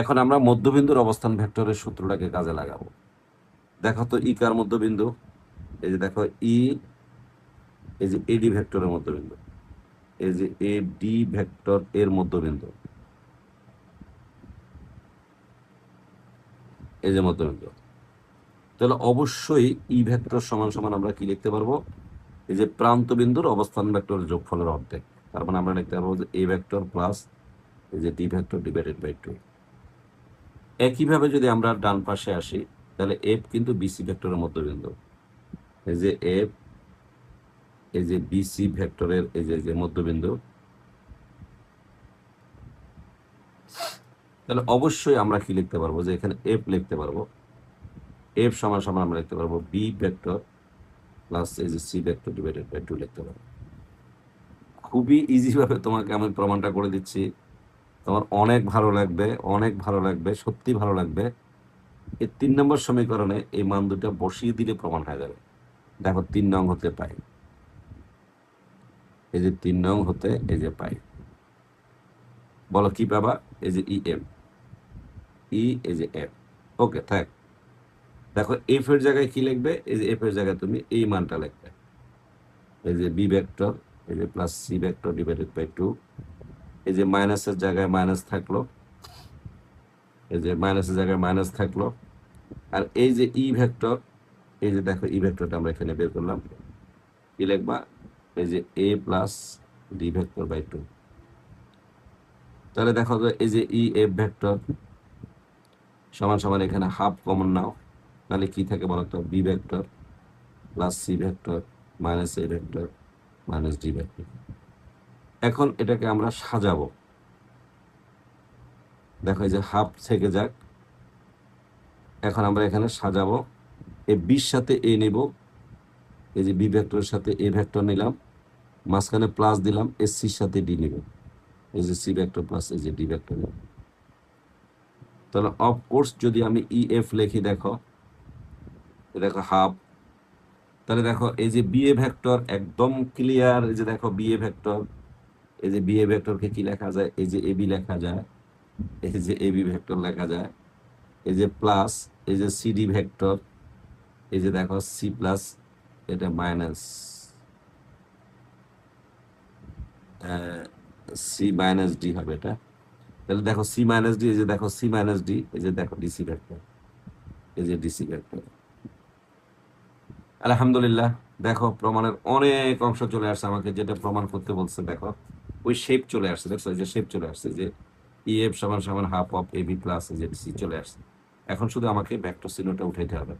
এখন আমরা মধ্যবিন্দুর অবস্থান ভেক্টরের সূত্রটাকে কাজে লাগাবো। দেখো তো ই কার মধ্যবিন্দু, এই যে দেখো ই এই যে এডি ভেক্টরের মধ্যবিন্দু, এই যে এ ডি ভেক্টর এর মধ্যবিন্দু, এই যে মধ্যবিন্দু। তাহলে অবশ্যই ই ভেক্টর সমান সমান আমরা কি লিখতে পারবো, এই যে প্রান্ত বিন্দুর অবস্থান ভেক্টরের যোগফলের অর্ধেক। তার মানে আমরা লিখতে পারবো যে এ ভেক্টর প্লাস এই যে ডি ভেক্টর ডিভাইডেড বাই 2। একইভাবে যদি আমরা ডান পাশে আসি, তাহলে এফ কিন্তু বিসি ভেক্টরের মধ্যবিন্দু, এই যে এফ এই যে বিসি ভেক্টরের এই যে মধ্যবিন্দু। তাহলে অবশ্যই আমরা কি লিখতে পারবো, যে এখানে এফ লিখতে পারবো, এফ সমান সমান আমরা লিখতে পারবো বি ভেক্টর প্লাস এই যে সি ভেক্টর ডিভাইডেড বাই 2 লিখতে পারবো। খুবই ইজি ভাবে তোমাকে আমি প্রমাণটা করে দিচ্ছি, তোমার অনেক ভালো লাগবে, অনেক ভালো লাগবে, সত্যি ভালো লাগবে। এই 3 নম্বর সমীকরণে এই মান দুটো বসিয়ে দিলে প্রমাণ হয়ে যাবে। দেখো 3 নং হতে পাই, এই যে 3 নং হতে এই যে পাই, বলো কি পাবা? এই যে ই এম, এই যে এফ। ওকে থাক। দেখো এফ এর জায়গায় কি লিখবে? এই যে এফ এর জায়গায় তুমি এই মানটা লিখবে, এই যে বি ভেক্টর, এই যে plus C vector divided by 2। এই যে মাইনাসের জায়গায় মাইনাস থাকলো, এই যে মাইনাসের জায়গায় মাইনাস থাকলো। আর এই যে ই ভেক্টর, এই যে দেখো ই ভেক্টরটা আমরা এখানে বের করলাম, কি লিখবা? এই যে এ প্লাস ডি ভেক্টর বাই 2। তাহলে দেখো যে এই যে ই এফ ভেক্টর সমান সমান এখানে হাফ কমন নাও, তাহলে কি থাকে বলতো? B vector plus C vector minus A vector minus D vector. এখন এটাকে আমরা সাজাবো। দেখো এই যে হাফ থেকে যাক, এখন আমরা এখানে সাজাবো। এই বির সাথে এ নেব, এই যে বি ভেক্টরের সাথে এ ভেক্টর নিলাম, মাঝখানে প্লাস দিলাম, এস সির সাথে ডি নিব, এই যে সি ভেক্টর প্লাস এই যে ডি ভেক্টর নিব। তাহলে অফকোর্স যদি আমি ই এফ লিখি, দেখো দেখো হাফ, তাহলে দেখো এই যে বি এ ভেক্টর একদম ক্লিয়ার। এই যে দেখো বি এ ভেক্টর, এই যে বি এ ভেক্টরকে কি লেখা যায়? এই যে এ বি লেখা যায়, এই যে এ বি ভেক্টর লেখা যায়, এই যে প্লাস এই যে সি ডি ভেক্টর, এই যে দেখো সি প্লাস এটা মাইনাস সি মাইনাস ডি হবে এটা। তাহলে দেখো সি মাইনাস ডি, এই যে দেখো সি মাইনাস ডি, এই যে দেখো ডিসি ভেক্টর, এই যে ডিসি ভেক্টর। আলহামদুলিল্লাহ, দেখো প্রমাণের অনেক অংশ চলে আসছে। আমাকে যেটা প্রমাণ করতে বলছে দেখো ওই শেপ চলে আসছে, দেখছো এই যে শেপ চলে আসছে, যে ই এফ সমান সমান half of A B plus এই যে ডিসি চলে আসছে। এখন শুধু আমাকে ভেক্টর চিহ্নটা উঠাইতে হবে।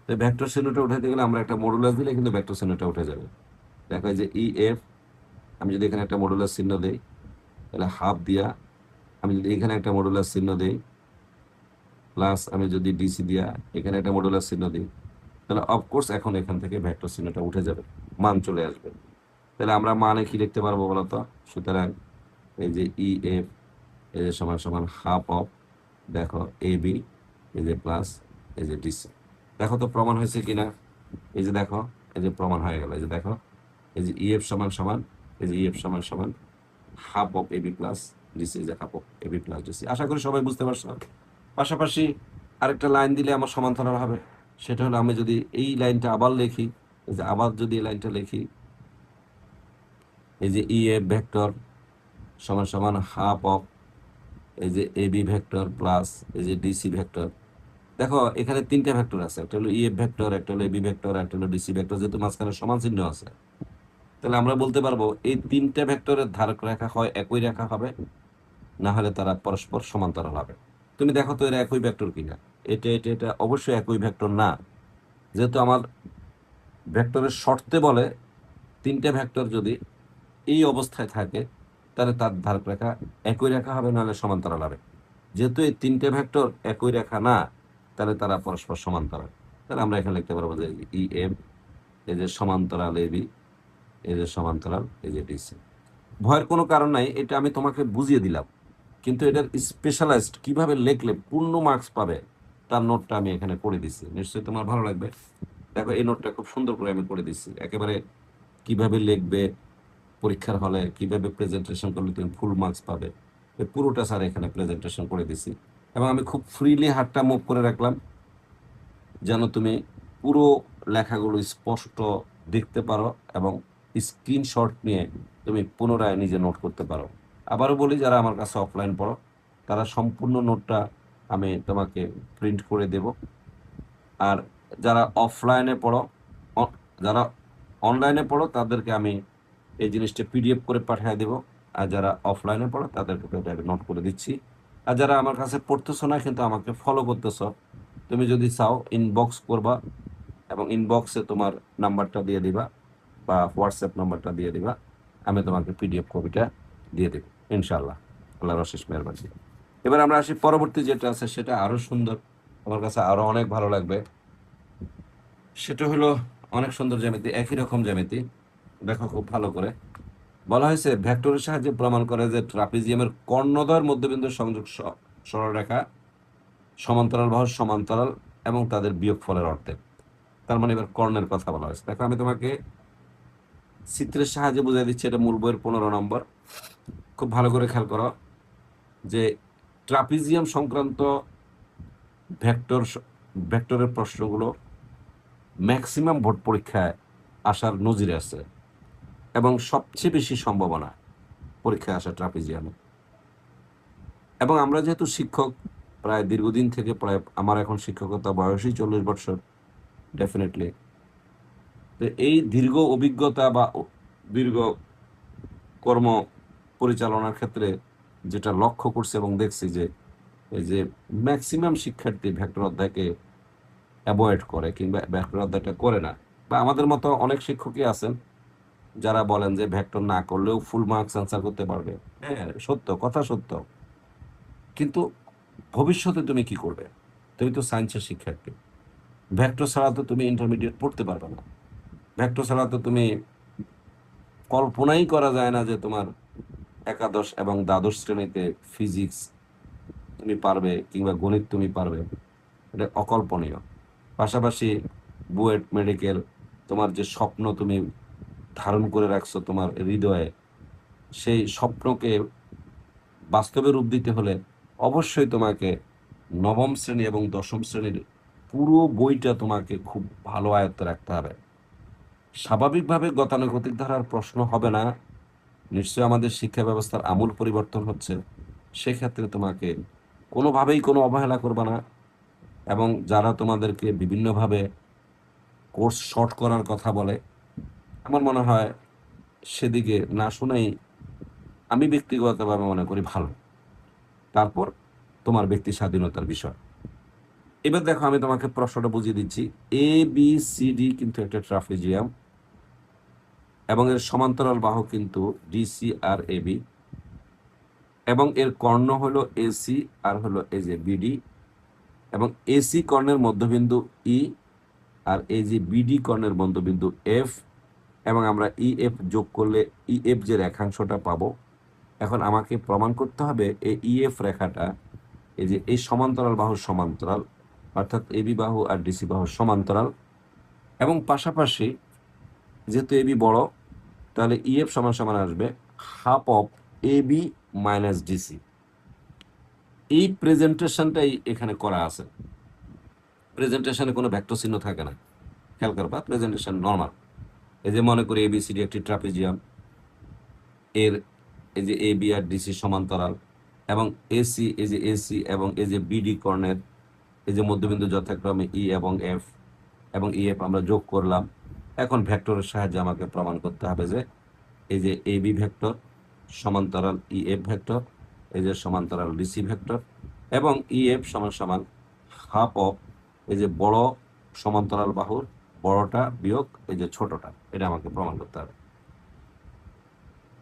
তো ভেক্টর চিহ্নটা উঠাইতে গেলে আমরা একটা মডুলাস দিলে কিন্তু ভেক্টর চিহ্নটা উঠে যাবে। দেখো এই যে ই এফ, আমি যদি এখানে একটা মডুলাস চিহ্ন দিই, তাহলে হাফ দিয়া, আমি যদি এখানে একটা মডুলাস চিহ্ন দিই, প্লাস আমি যদি ডিসি দিয়া এখানে একটা মডুলাস চিহ্ন দিই, তাহলে অফকোর্স এখন এখান থেকে ভেক্টর চিহ্নটা উঠে যাবে, মান চলে আসবে। তাহলে আমরা মানে কি লিখতে পারবো বলতো? সুতরাং এই যে ই এফ, এই যে সমান সমান হাফ অফ, দেখো এ বি, এই যে প্লাস এই যে ডিসি। দেখো তো প্রমাণ হয়েছে কিনা? এই যে দেখো, এই যে প্রমাণ হয়ে গেল। এই যে দেখো, এই যে ই এফ সমান সমান, এই যে ই এফ সমান সমান half of A B plus DC, যে half of A B plus DC. আশা করি সবাই বুঝতে পারছো। পাশাপাশি আরেকটা লাইন দিলে আমার সমান্তরাল হবে। সেটা হলো আমি যদি এই লাইনটা আবার লিখি, এই যে আবার যদি এই লাইনটা লিখি, এই যে ই এফ ভেক্টর সমান সমান হাফ অফ এই যে এ বি ভেক্টর প্লাস এই যে ডিসি ভেক্টর। দেখো এখানে 3টা ভেক্টর আছে, একটা হলো ই এফ ভেক্টর, একটা হলো এ বি ভেক্টর, একটা হলো ডিসি ভেক্টর। যেহেতু মাঝখানে সমান চিহ্ন আছে, তাহলে আমরা বলতে পারবো এই 3টা ভেক্টরের ধারক রেখা হয় একই রেখা হবে, না হলে তারা পরস্পর সমান্তরাল হবে। তুমি দেখো তো এরা একই ভেক্টর কিনা। এটা এটা এটা অবশ্যই একই ভেক্টর না। যেহেতু আমার ভেক্টরের শর্তে বলে 3টে ভেক্টর যদি এই অবস্থায় থাকে, তাহলে তার ধারক রেখা একই রেখা হবে, নাহলে সমান্তরাল হবে। যেহেতু এই 3টে ভেক্টর একই রেখা না, তাহলে তারা পরস্পর সমান্তরাল। তাহলে আমরা এখানে লিখতে পারবো যে ই এম, এই যে সমান্তরাল এ বি, এই যে সমান্তরাল এই যে ডিসি। ভয়ের কোনো কারণ নাই, এটা আমি তোমাকে বুঝিয়ে দিলাম। কিন্তু এটার স্পেশালাইজড কিভাবে লিখলে পূর্ণ মার্কস পাবে তার নোটটা আমি এখানে করে দিচ্ছি, নিশ্চয়ই তোমার ভালো লাগবে। দেখো এই নোটটা খুব সুন্দর করে আমি করে দিচ্ছি, একেবারে কিভাবে লিখবে পরীক্ষার হলে, কিভাবে প্রেজেন্টেশন করলে তুমি ফুল মার্কস পাবে, এই পুরোটা স্যার এখানে প্রেজেন্টেশন করে দিছি। এবং আমি খুব ফ্রিলি হাতটা মুভ করে রাখলাম, যেন তুমি পুরো লেখাগুলো স্পষ্ট দেখতে পারো এবং স্ক্রিনশট নিয়ে তুমি পুনরায় নিজে নোট করতে পারো। আবারও বলি, যারা আমার কাছে অফলাইন পড়ো তারা সম্পূর্ণ নোটটা আমি তোমাকে প্রিন্ট করে দেব। আর যারা অফলাইনে পড়ো, যারা অনলাইনে পড়ো তাদেরকে আমি এই জিনিসটা পিডিএফ করে পাঠিয়ে দেব। আর যারা অফলাইনে পড়ো তাদেরকে নোট করে দিচ্ছি। আর যারা আমার কাছে পড়তেছো না কিন্তু আমাকে ফলো করতেছ, তুমি যদি চাও ইনবক্স করবা এবং ইনবক্সে তোমার নাম্বারটা দিয়ে দিবা বা হোয়াটসঅ্যাপ নাম্বারটা দিয়ে দিবা, আমি তোমাকে পিডিএফ কপিটা দিয়ে দেব ইনশাল্লাহ। আল্লাহর অশেষ মেহরবানি। এবার আমরা আসি পরবর্তী যেটা আছে, সেটা আরো সুন্দর, আমার কাছে আরো অনেক ভালো লাগবে। সেটা হলো অনেক সুন্দর জ্যামিতি, একই রকম জ্যামিতি। দেখো খুব ভালো করে বলা হয়েছে, ভেক্টরের সাহায্যে প্রমাণ করে যে ট্রাপিজিয়ামের কর্ণদ্বয়ের মধ্যবিন্দু সংযোগ সরলরেখা সমান্তরাল বাহুর সমান্তরাল এবং তাদের বিয়োগফলের অর্ধেক। তার মানে এবার কর্ণের কথা বলা হয়েছে। দেখো আমি তোমাকে চিত্রের সাহায্যে বুঝাই দিচ্ছি, এটা মূল বইয়ের 15 নম্বর। খুব ভালো করে খেয়াল করো যে ট্রাপিজিয়াম সংক্রান্ত ভেক্টরের প্রশ্নগুলো ম্যাক্সিমাম বোর্ড পরীক্ষায় আসার নজির আছে এবং সবচেয়ে বেশি সম্ভাবনা পরীক্ষায় আসা ট্রাপিজিয়ামে। এবং আমরা যেহেতু শিক্ষক প্রায় দীর্ঘদিন থেকে, প্রায় আমার এখন শিক্ষকতা বয়সই 40 বছর, ডেফিনেটলি তো এই দীর্ঘ অভিজ্ঞতা বা দীর্ঘ কর্ম পরিচালনার ক্ষেত্রে যেটা লক্ষ্য করছি এবং দেখছি যে এই যে ম্যাক্সিমাম শিক্ষার্থী ভেক্টর অধ্যায়কে অ্যাভয়েড করে কিংবা ভেক্টর অধ্যায়টা করে না, বা আমাদের মতো অনেক শিক্ষকই আছেন যারা বলেন যে ভেক্টর না করলেও ফুল মার্কস অ্যান্সার করতে পারবে। হ্যাঁ, সত্য কথা, সত্য। কিন্তু ভবিষ্যতে তুমি কি করবে? তুমি তো সায়েন্সের শিক্ষার্থী, ভেক্টর ছাড়া তো তুমি ইন্টারমিডিয়েট পড়তে পারবে না। ভেক্টর ছাড়া তো তুমি, কল্পনাই করা যায় না যে তোমার একাদশ এবং দ্বাদশ শ্রেণীতে ফিজিক্স তুমি পারবে কিংবা গণিত তুমি পারবে, এটা অকল্পনীয়। পাশাপাশি বুয়েট, মেডিকেল, তোমার যে স্বপ্ন তুমি ধারণ করে রাখছো তোমার হৃদয়ে, সেই স্বপ্নকে বাস্তবে রূপ দিতে হলে অবশ্যই তোমাকে নবম শ্রেণী এবং দশম শ্রেণীর পুরো বইটা তোমাকে খুব ভালো আয়ত্তে রাখতে হবে। স্বাভাবিকভাবে গতানুগতিক ধারার প্রশ্ন হবে না, নিশ্চয়ই আমাদের শিক্ষা ব্যবস্থার আমূল পরিবর্তন হচ্ছে। সেক্ষেত্রে তোমাকে কোনোভাবেই কোনো অবহেলা করবে না। এবং যারা তোমাদেরকে বিভিন্নভাবে কোর্স শর্ট করার কথা বলে, আমার মনে হয় সেদিকে না শুনেই আমি ব্যক্তিগতভাবে মনে করি ভালো। তারপর তোমার ব্যক্তি স্বাধীনতার বিষয়। এবার দেখো আমি তোমাকে প্রশ্নটা বুঝিয়ে দিচ্ছি। এ বি সি ডি কিন্তু একটা ট্রাফিজিয়াম এবং এর সমান্তরাল বাহু কিন্তু ডিসি আর এ বি, এবং এর কর্ণ হলো এসি আর হলো এই যে বিডি, এবং এসি কর্ণের মধ্যবিন্দু ই আর এই যে বিডি কর্ণের মধ্যবিন্দু এফ, এবং আমরা ই এফ যোগ করলে ই এফ যে রেখাংশটা পাবো। এখন আমাকে প্রমাণ করতে হবে এই ই এফ রেখাটা এই যে এই সমান্তরাল বাহুর সমান্তরাল, অর্থাৎ এবি বাহু আর ডিসি বাহুর সমান্তরাল। এবং পাশাপাশি যেহেতু এবি বড়, তাহলে ই এফ সমান সমান আসবে half of AB minus DC. এই প্রেজেন্টেশনটাই এখানে করা আছে। প্রেজেন্টেশনে কোনো ভেক্টর চিহ্ন থাকে না, খেয়াল করবা, প্রেজেন্টেশন নর্মাল। এই যে মনে করি এবিসিডি একটি ট্রাপিজিয়াম, এর এই যে এ বি আর ডিসি সমান্তরাল, এবং এসি এই যে এসি এবং এই যে বিডি কর্ণের এই যে মধ্যবিন্দু যথাক্রমে ই এবং এফ, এবং ই এফ আমরা যোগ করলাম। এখন ভেক্টরের সাহায্যে আমাকে প্রমাণ করতে হবে যে এই যে এ বি ভেক্টর সমান্তরাল ই এফ ভেক্টর, এই যে সমান্তরাল ডিসি ভেক্টর, এবং ই এফ সমান সমান হাফ অফ এই যে বড় সমান্তরাল বাহুর বড়টা বিয়োগ এই যে ছোটটা। এটা আমাকে প্রমাণ করতে হবে।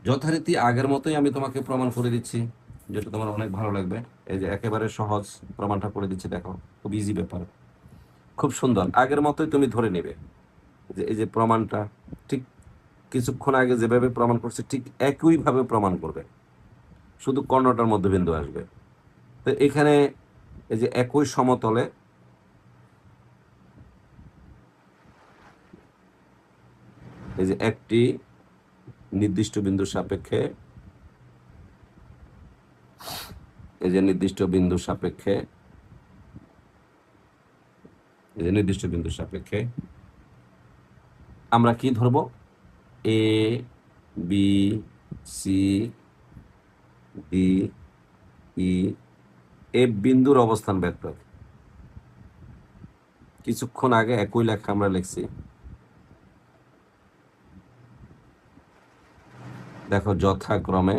যথারীতি আগের মতোই আমি তোমাকে প্রমাণ করে দিচ্ছি, যেটা তোমার অনেক ভালো লাগবে। এই যে একেবারে সহজ প্রমাণটা করে দিচ্ছি, দেখো খুব ইজি ব্যাপার, খুব সুন্দর। আগের মতোই তুমি ধরে নেবে যে এই যে প্রমাণটা ঠিক কিছুক্ষণ আগে যেভাবে প্রমাণ করছে ঠিক একইভাবে প্রমাণ করবে, শুধু কর্ণটার মধ্যবিন্দু আসবে। তো এখানে এই যে একই সমতলে এই যে একটি নির্দিষ্ট বিন্দুর সাপেক্ষে, এই যে নির্দিষ্ট বিন্দুর সাপেক্ষে, এই যে নির্দিষ্ট বিন্দুর সাপেক্ষে আমরা কি ধরবো? A B C D E F বিন্দুর অবস্থান ভেক্টর। কিছুক্ষণ আগে একই লেখা আমরা লিখছি, দেখো যথাক্রমে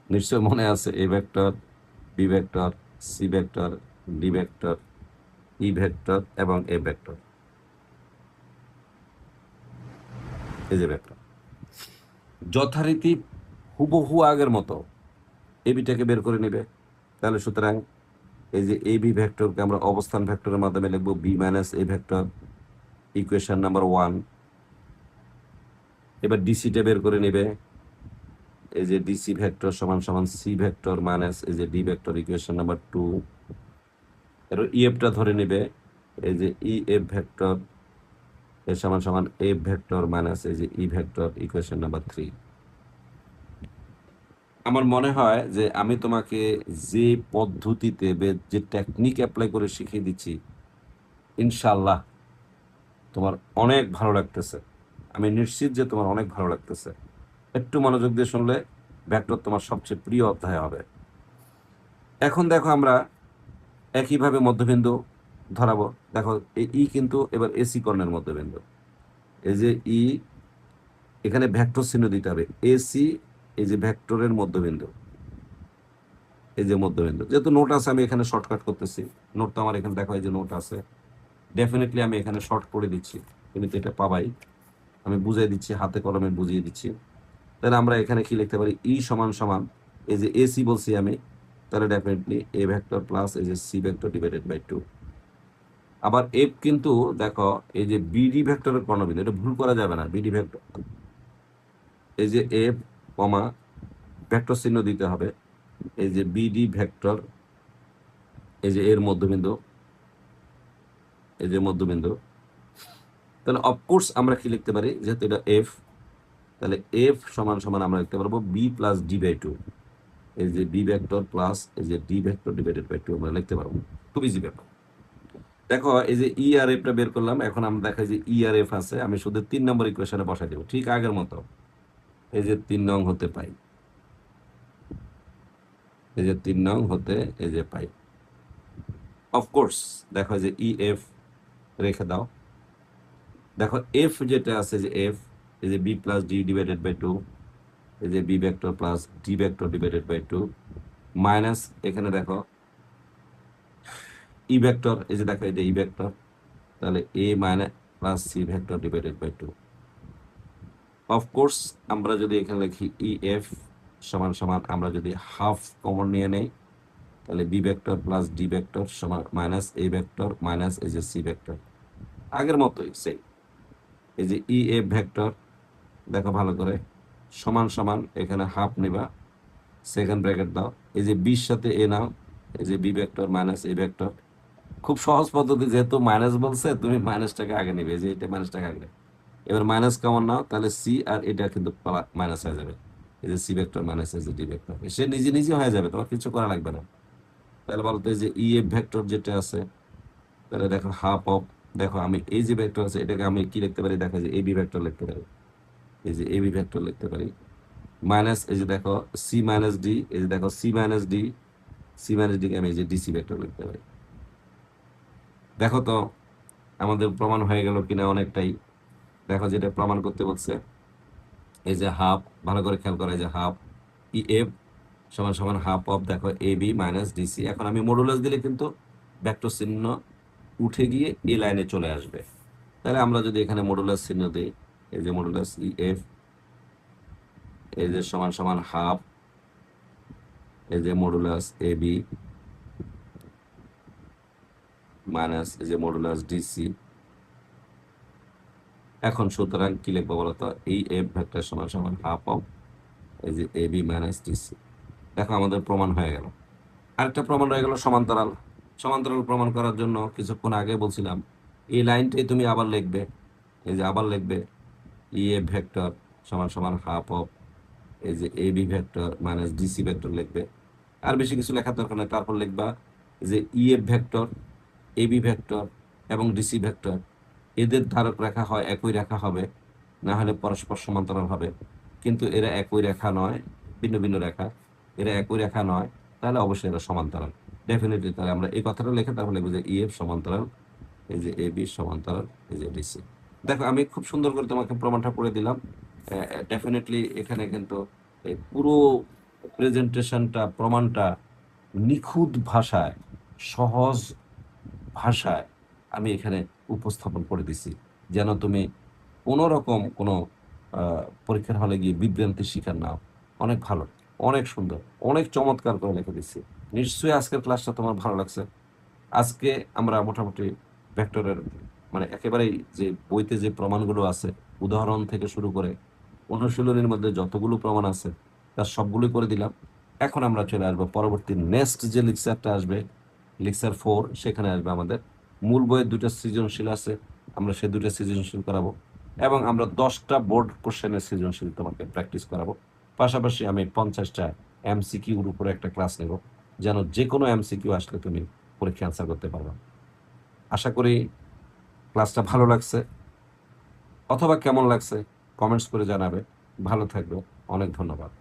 নিশ্চয় মনে আছে A vector, B vector, C vector, D vector, E vector এবং এ ভেক্টর। এই যে ভেক্টর যথারীতি হুবহু আগের মতো এবিটাকে বের করে নেবে। তাহলে সুতরাং এই যে এ বি ভেক্টরকে আমরা অবস্থান ভেক্টরের মাধ্যমে লিখবো B minus A vector, equation number 1। এবার ডিসিটা বের করে নেবে, এই যে ডিসি ভেক্টর সমান সমান সি ভেক্টর মাইনাস এই যে ডি ভেক্টর, ইকুয়েশন নাম্বার 2। এর ইএফটা ধরে নেবে, এই যে ই এফ ভেক্টর এর সমান সমান এফ ভেক্টর মাইনাস এই যে ই ভেক্টর, ইকুয়েশন নাম্বার 3। আমার মনে হয় যে আমি তোমাকে যে পদ্ধতিতে যে টেকনিক অ্যাপ্লাই করে শিখিয়ে দিচ্ছি, ইনশাল্লাহ তোমার অনেক ভালো লাগতেছে। আমি নিশ্চিত যে তোমার অনেক ভালো লাগতেছে। একটু মনোযোগ দিয়ে শুনলে ভেক্টর তোমার সবচেয়ে প্রিয় অধ্যায় হবে। এখন দেখো আমরা একইভাবে মধ্যবিন্দু ধরাবো। দেখো এই ই কিন্তু এবার এসি কর্ণের মধ্যবিন্দু। এই যে ই, এখানে ভেক্টর চিহ্ন দিতে হবে। এসি এই যে ভেক্টরের মধ্যবিন্দু, এই যে মধ্যবিন্দু। যেহেতু নোট আছে আমি এখানে শর্টকাট করতেছি। নোট তো আমার এখানে দেখো, এই যে নোট আছে, ডেফিনেটলি আমি এখানে শর্ট করে দিচ্ছি, তুমি তো এটা পাবাই। আমি বুঝিয়ে দিচ্ছি, হাতে কলমে বুঝিয়ে দিচ্ছি। তাহলে আমরা এখানে কি লিখতে পারি, ই সমান সমান এই যে এসি বলছি আমি, তাহলে ডেফিনেটলি এ ভেক্টর প্লাস এই যে সি ভেক্টর ডিভাইডেড বাই 2। আবার এফ কিন্তু দেখো এই যে বিডি ভেক্টরের কর্ণবিন্দু, এটা ভুল করা যাবে না। বিডি ভেক্টর এই যে এফ কমা ভেক্টর চিহ্ন দিতে হবে, এই যে বিডি ভেক্টর এই যে এর মধ্যবিন্দু, এই যে মধ্যবিন্দু। তাহলে অফকোর্স আমরা কি লিখতে পারি, যেহেতু এটা এফ, তাহলে এফ সমান সমান আমরা লিখতে পারবো বি প্লাস ডি বাই 2। এই যে বি ভেক্টর প্লাস এই যে ডি ভেক্টর ডিভাইডেড বাই 2 আমরা লিখতে পারবো। খুব ইজি ব্যাপার। দেখো এই যে ই আর এফটা বের করলাম। এখন আমরা দেখাই যে ই আর এফ আছে, আমি শুধু 3 নম্বর ইকুয়েশনে বসাই দেবো ঠিক আগের মতো। এই যে 3 নং হতে পাই, এই যে 3 নং হতে এই যে পাই। অফকোর্স দেখো যে ই এফ রেখে দাও। দেখো এফ যেটা আছে যে এফ, এই যে B plus D divided by 2, এই যে B vector plus D vector divided by 2 minus এখানে দেখো ই ভেক্টর, এই যে দেখো এটা ই ভেক্টর, তাহলে A minus plus C vector divided by 2। Of course আমরা যদি এখানে লিখি ই এফ সমান সমান, আমরা যদি হাফ কমন নিয়ে নেই, তাহলে B vector plus D vector সমান মাইনাস এ ভেক্টর মাইনাস এই যে সি ভেক্টর, আগের মতোই সেই। এই যে ই এফ ভেক্টর দেখো ভালো করে, সমান সমান এখানে হাফ নিবা, সেকেন্ড ব্র্যাকেট দাও, এই যে বির সাথে এ নাও, এই যে B vector minus A vector. খুব সহজ পদ্ধতি, যেহেতু মাইনাস বলছে তুমি মাইনাসটাকে আগে নেবে, যে এটা মাইনাসটাকে আগে নেবে। এবার মাইনাস কমন নাও, তাহলে সি আর এটা কিন্তু মাইনাস হয়ে যাবে। এই যে সি ভেক্টর মাইনাস এই যে ডি ভেক্টর, সে নিজে নিজে হয়ে যাবে, তোমার কিছু করা লাগবে না। তাহলে বলতো এই যে ই এফ ভেক্টর যেটা আছে, তাহলে দেখো হাফ অফ, দেখো আমি এই যে ভেক্টর আছে এটাকে আমি কি লিখতে পারি, দেখো যে এবি ভেক্টর লিখতে পারি, এই যে এবি ভেক্টর লিখতে পারি মাইনাস এই যে দেখো সি মাইনাস ডি, এই যে দেখো C minus D, C minus D কে আমি এই যে ডিসি ভেক্টর লিখতে পারি। দেখো তো আমাদের প্রমাণ হয়ে গেল কিনা অনেকটাই। দেখো যেটা প্রমাণ করতে বলছে, এই যে হাফ, ভালো করে খেয়াল করা, এই যে হাফ ই এফ সমান সমান হাফ অফ দেখো এ বি মাইনাস ডিসি। এখন আমি মডুলাস দিলে কিন্তু ভেক্টর চিহ্ন উঠে গিয়ে এ লাইনে চলে আসবে। তাহলে আমরা যদি এখানে মডুলাস চিহ্ন দিই, এই যে মডুলাস ই এফ এই যে সমান সমান হাফ এই যে মডুলাস এ বি মাইনাস এই যে মডুলাস ডিসি। এখন সুতরাং কি লিখবো বলতো, এই এফ ভেক্টর সমান সমান হাফ অফ এই যে এ বি মাইনাস ডিসি। দেখো আমাদের প্রমাণ হয়ে গেল। আরেকটা প্রমাণ হয়ে গেল সমান্তরাল। সমান্তরাল প্রমাণ করার জন্য কিছুক্ষণ আগে বলছিলাম এই লাইনটাই তুমি আবার লিখবে, এই যে আবার লিখবে ই এফ ভেক্টর সমান সমান হাফ অফ এই যে A B vector minus DC vector লিখবে। আর বেশি কিছু লেখার দরকার নেই। তারপর লিখবা যে ই এফ ভেক্টর, এ বি ভেক্টর এবং ডিসি ভেক্টর এদের ধারক রেখা হয় একই রেখা হবে, না হলে পরস্পর সমান্তরাল হবে। কিন্তু এরা একই রেখা নয়, ভিন্ন ভিন্ন রেখা। এরা একই রেখা নয়, তাহলে অবশ্যই এরা সমান্তরাল ডেফিনেটলি। তাহলে আমরা এই কথাটা লিখে তারপর লিখবো যে ই এফ সমান্তরাল এই যে এ বি সমান্তরাল এই যে ডিসি। দেখো আমি খুব সুন্দর করে তোমাকে প্রমাণটা পড়ে দিলাম। ডেফিনেটলি এখানে কিন্তু এই পুরো প্রেজেন্টেশনটা, প্রমাণটা নিখুঁত ভাষায়, সহজ ভাষায় আমি এখানে উপস্থাপন করে দিছি, যেন তুমি কোনো রকম কোনো পরীক্ষার হলে গিয়ে বিভ্রান্তির শিকার নাও। অনেক ভালো, অনেক সুন্দর, অনেক চমৎকার করে লিখে দিচ্ছি। নিশ্চয়ই আজকের ক্লাসটা তোমার ভালো লাগছে। আজকে আমরা মোটামুটি ভেক্টরের মানে একেবারেই যে বইতে যে প্রমাণগুলো আছে, উদাহরণ থেকে শুরু করে অনুশীলনীর মধ্যে যতগুলো প্রমাণ আছে তার সবগুলোই করে দিলাম। এখন আমরা চলে আসবো পরবর্তী নেক্সট যে লেকচারটা আসবে, লেকচার 4 সেখানে আসবে আমাদের মূল বইয়ের 2টা সৃজনশীল আছে, আমরা সেই 2টা সৃজনশীল করাবো এবং আমরা 10টা বোর্ড কোশ্চেনের সৃজনশীল তোমাকে প্র্যাকটিস করাবো। পাশাপাশি আমি 50টা এমসিকিউর উপরে একটা ক্লাস নেব, যেন যে কোনো এমসিকিউ আসলে তুমি পরীক্ষা অ্যান্সার করতে পারবে। আশা করি ক্লাসটা ভালো লাগছে অথবা কেমন লাগছে কমেন্টস করে জানাবে। ভালো থাকবে, অনেক ধন্যবাদ।